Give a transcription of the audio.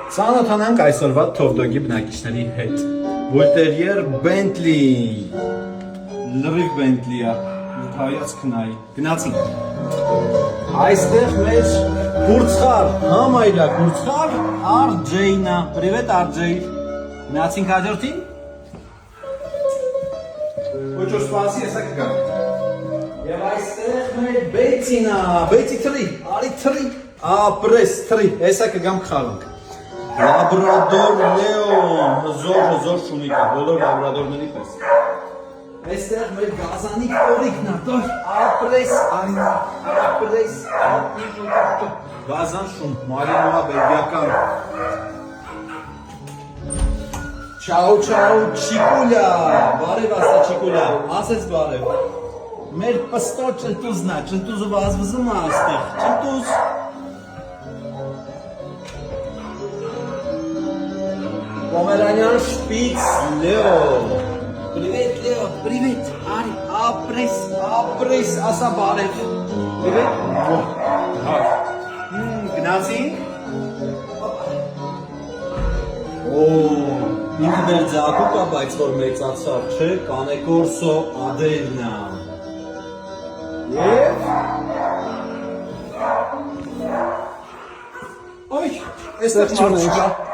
Ծանոթանանք այսօրվա թովդոգի բնակիչների հետ։ Բուլտերիեր Բենտլի։ Լրիվ Բենտլի է։ Հայացքն այ։ Գնացինք։ Այստեղ մեր կուրծխար, համայլա կուրծխար RJ-ն է։ Պրիվետ RJ։ Գնացինք հաջորդին։ Ոչ որ սպասի, հեսա կգա։ Եվ այստեղ մեր Բեցին է, Բեցի թրի, արի թրի, ապրես թրի, հեսա կգամ կխալանք։ Լաբրադոր Լեոն, հզոր շունիկ է, բոլոր լաբրադորների պես։ Այստեղ մեր գազանիկ օրիկն է, դոր ապրես, արինա, ապրես, գազան շուն, մարինոհա բերգյական։ Չաու, Չիկուլյա, բարև ասա Չիկուլյա, ասես բարև։ Մեր պստոր ճնտուզն է, ճնտուզը վազվզում է աստեղ, ճնտուզ։ Pomeranian Spitz Leo. Привет, Leo. Привет. Ари, ապրես, ասա բարև։ Привет. Գնացինք։ Ինքը դեր ձակուկ է, բայց որ մեծացավ, չէ, կանեկորսո ադելն է։ Եվ Այ, այստեղ մարդիկ է։